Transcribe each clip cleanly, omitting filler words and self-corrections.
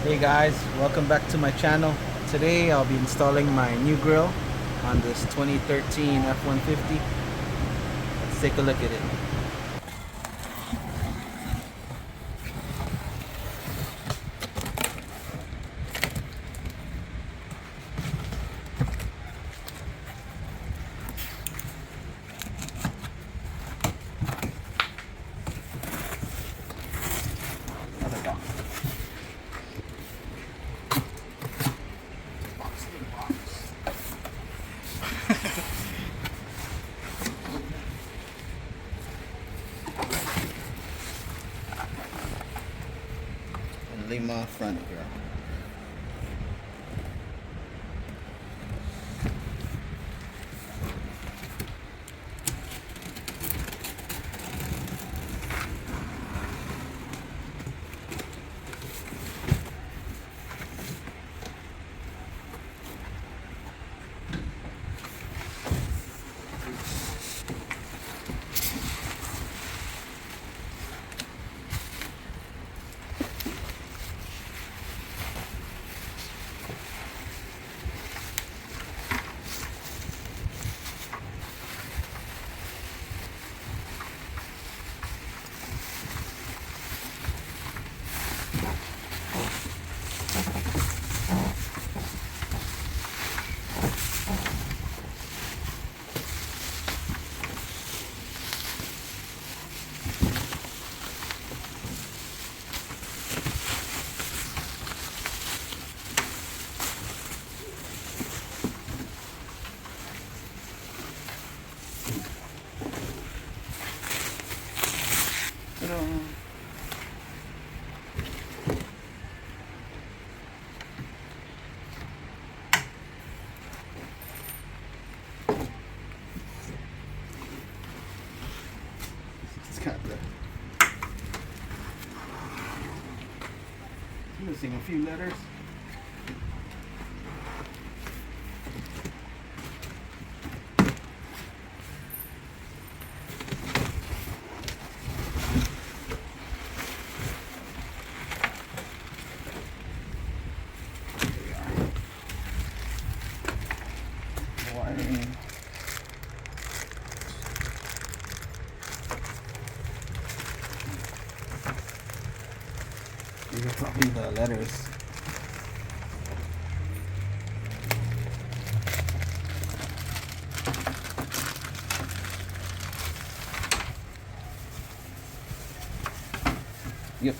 Hey guys, welcome back to my channel. Today I'll be installing my new grill on this 2013 F150. Let's take a look at it. Another box. And Lima front grill. It's got the missing a few letters. Wiring. These are probably the letters. Yep.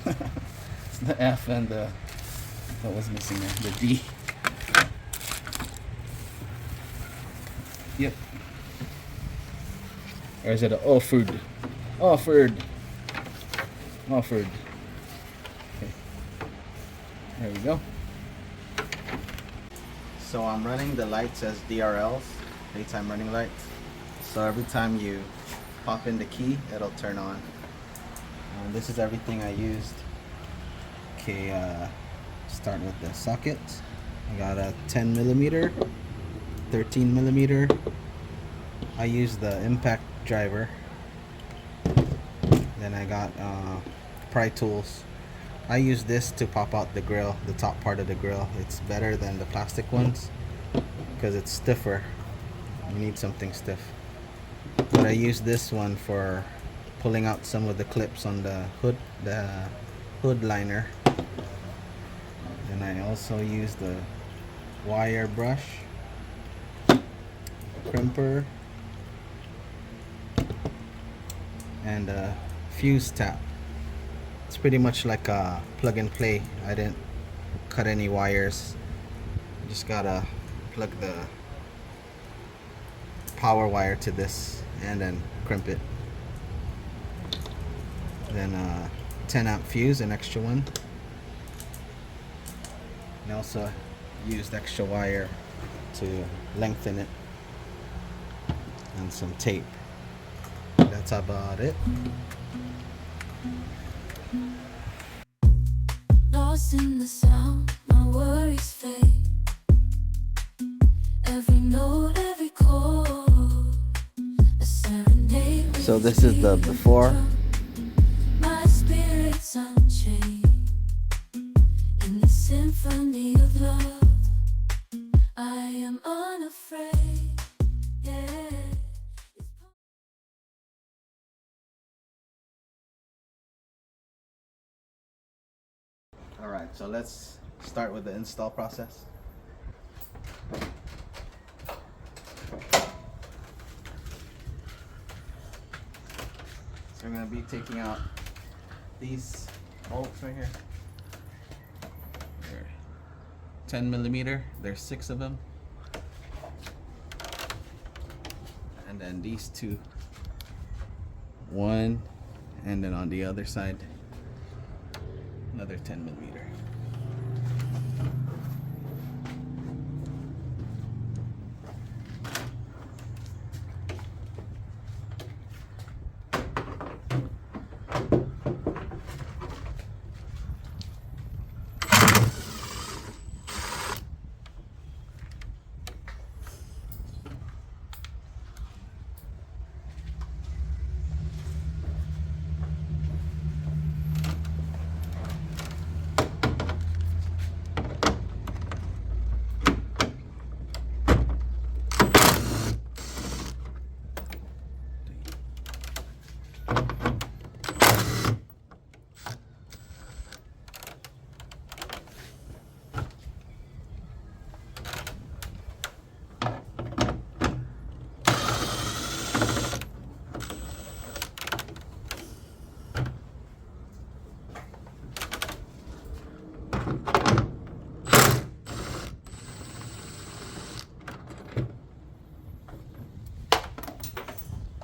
It's the F and the, what was missing there? The D. Yep. Or is it an offered? Offered. Offered. Okay. There we go. So I'm running the lights as DRLs, daytime running lights. So every time you pop in the key, it'll turn on. This is everything I used. Okay, start with the sockets. I got a 10 millimeter, 13 millimeter. I used the impact driver. Then I got pry tools. I use this to pop out the grill, the top part of the grill. It's better than the plastic ones because it's stiffer. You need something stiff. But I use this one for pulling out some of the clips on the hood liner. And I also use the wire brush, crimper, and a fuse tap. It's pretty much like a plug and play. I didn't cut any wires. Just gotta plug the power wire to this and then crimp it. Then 10 amp fuse, an extra one. And also used extra wire to lengthen it, and some tape. That's about it. Lost in the sound, my worries fade. Every note, every chord, a serenade. So this is the before. My spirit's unchained. Alright, so let's start with the install process. So we're going to be taking out these bolts right here. They're 10 millimeter, there's 6 of them. And then these two, one, and then on the other side another 10 millimeter.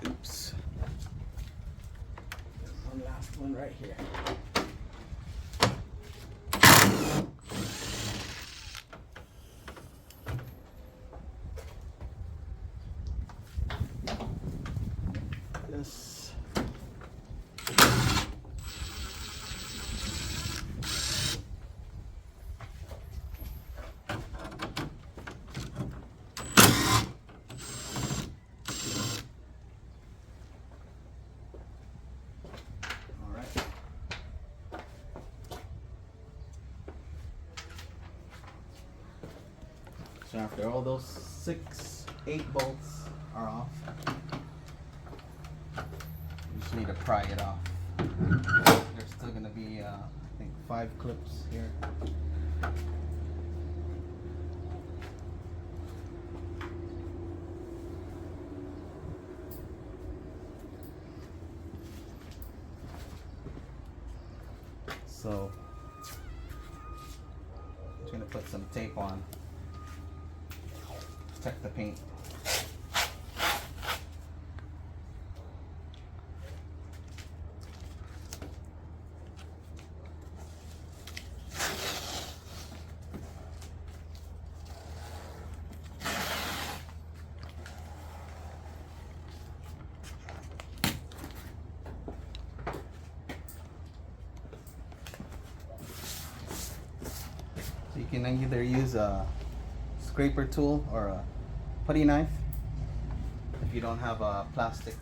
Oops. There's one last one right here. This. So after all those 8 bolts are off, you just need to pry it off. There's still going to be, I think, 5 clips here. So I'm just going to put some tape on. Protect the paint. So you can either use a scraper tool or a putty knife if you don't have a plastic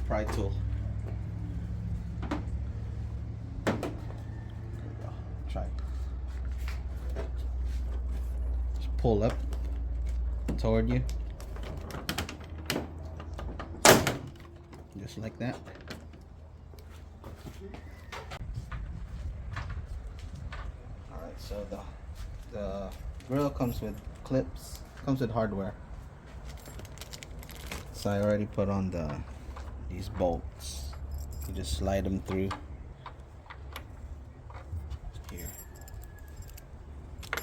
pry tool. There we go. Try. Just pull up toward you. Just like that. Alright, so the grill comes with clips, comes with hardware. So I already put on these bolts. You just slide them through here,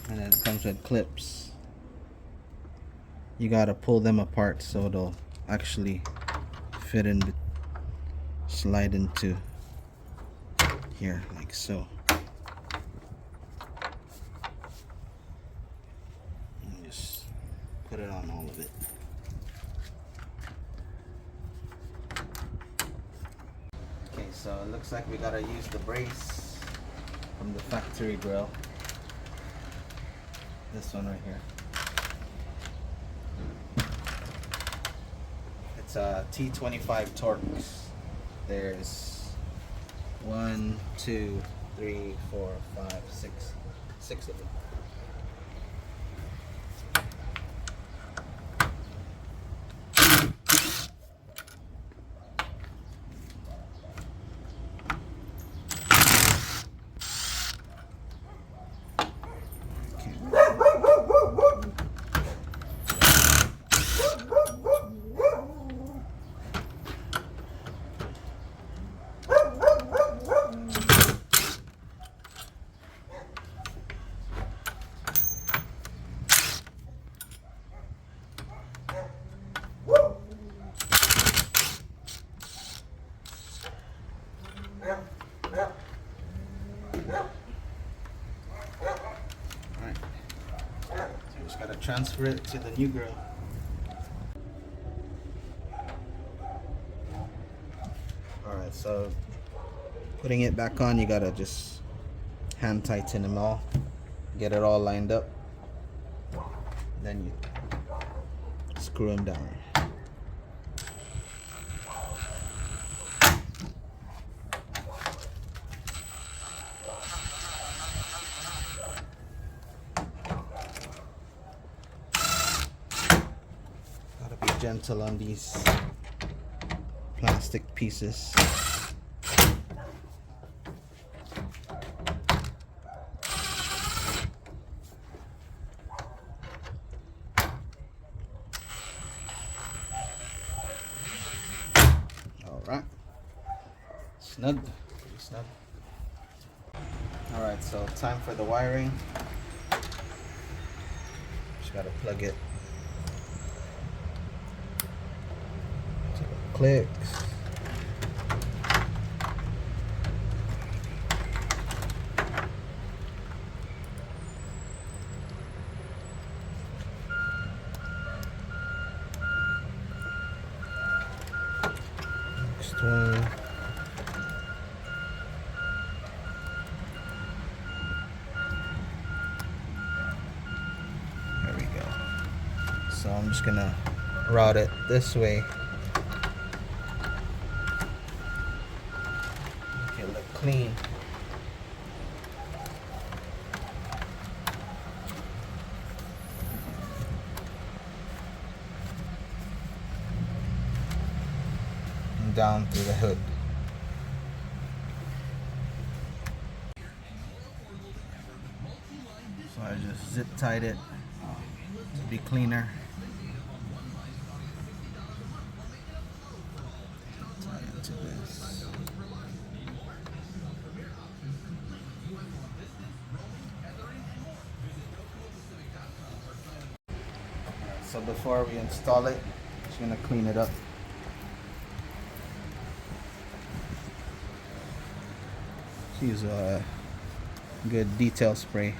and then it comes with clips. You gotta pull them apart so it'll actually fit in, slide into here like so. Put it on all of it. Okay, so it looks like we gotta use the brace from the factory grill. This one right here. It's a T25 Torx. There's 1, 2, 3, 4, 5, 6 of them. transfer it to the new grill. Alright, so putting it back on, you gotta just hand tighten them all, get it all lined up, then you screw them down. Gotta be gentle on these plastic pieces. Alright, snug, pretty snug. Alright, so time for the wiring. Just gotta plug it to the clicks. Next one. There we go. So I'm just gonna route it this way. Make it look clean. And down through the hood. So I just zip tied it to be cleaner. Tie into this. So before we install it, just gonna clean it up. Use a good detail spray.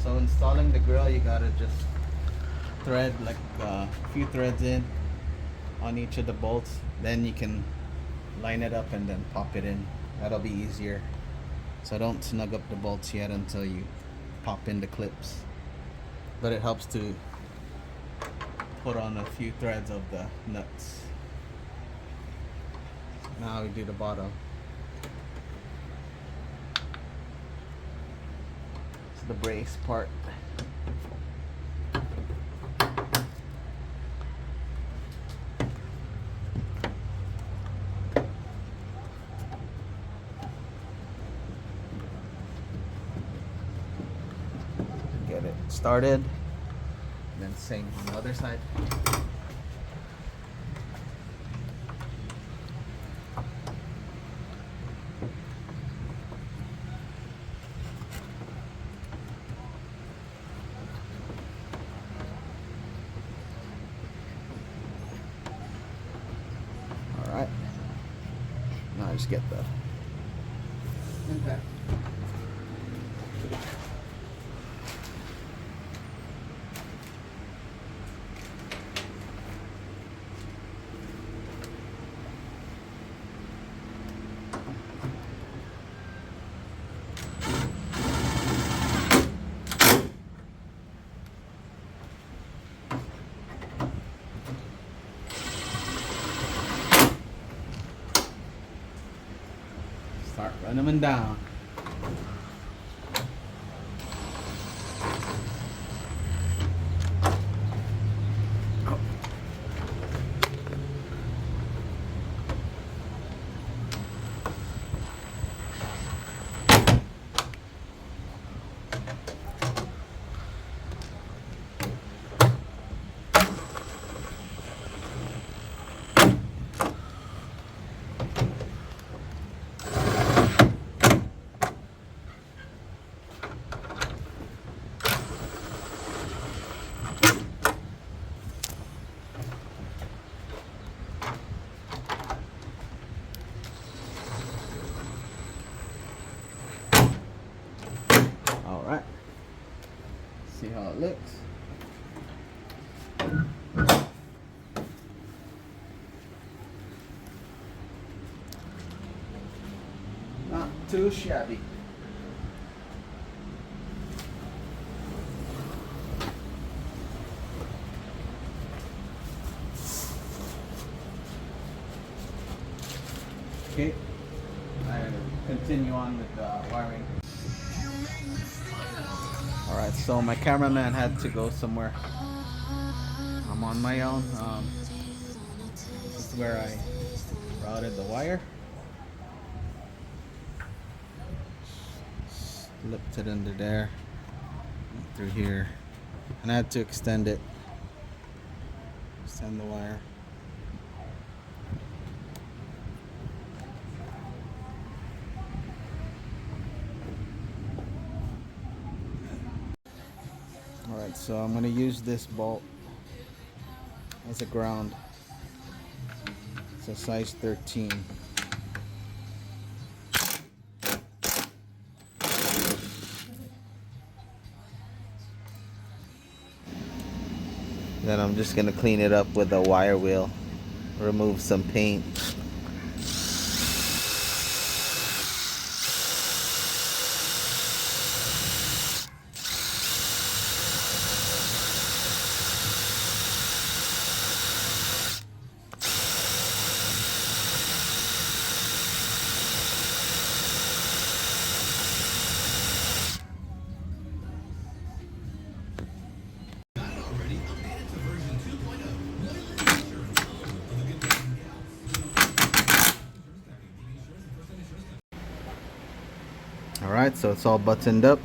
So installing the grill, you gotta just thread like a few threads in on each of the bolts. Then you can line it up and then pop it in. That'll be easier. So don't snug up the bolts yet until you pop in the clips. But it helps to put on a few threads of the nuts. Now we do the bottom. The brace part. Get it started, and then same on the other side. Alright, now I just get the impact. Start running them down. too shabby. Okay, I continue on with the wiring. Alright, so my cameraman had to go somewhere. I'm on my own. This is where I routed the wire. Slipped it under there, through here, and I had to extend it. Extend the wire. Alright, so I'm gonna use this bolt as a ground. It's a size 13. Then I'm just gonna clean it up with a wire wheel, remove some paint. Alright, so it's all buttoned up.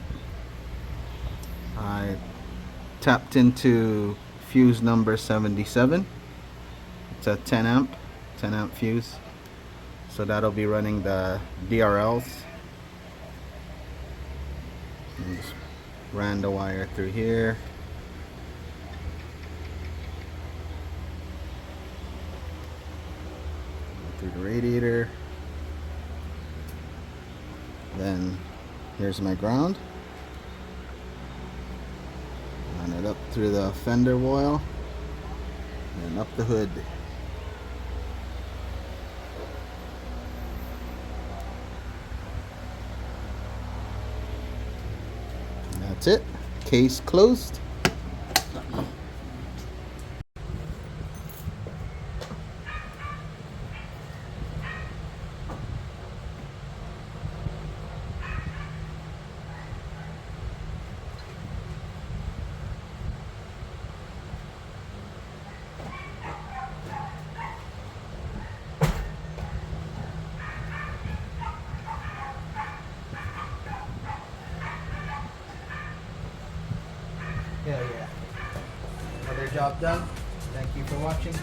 I tapped into fuse number 77. It's a 10 amp fuse. So that'll be running the DRLs. And just ran the wire through here. Through the radiator. Then here's my ground. Run it up through the fender oil and up the hood. And that's it. Case closed. Hell yeah. Another job done. Thank you for watching.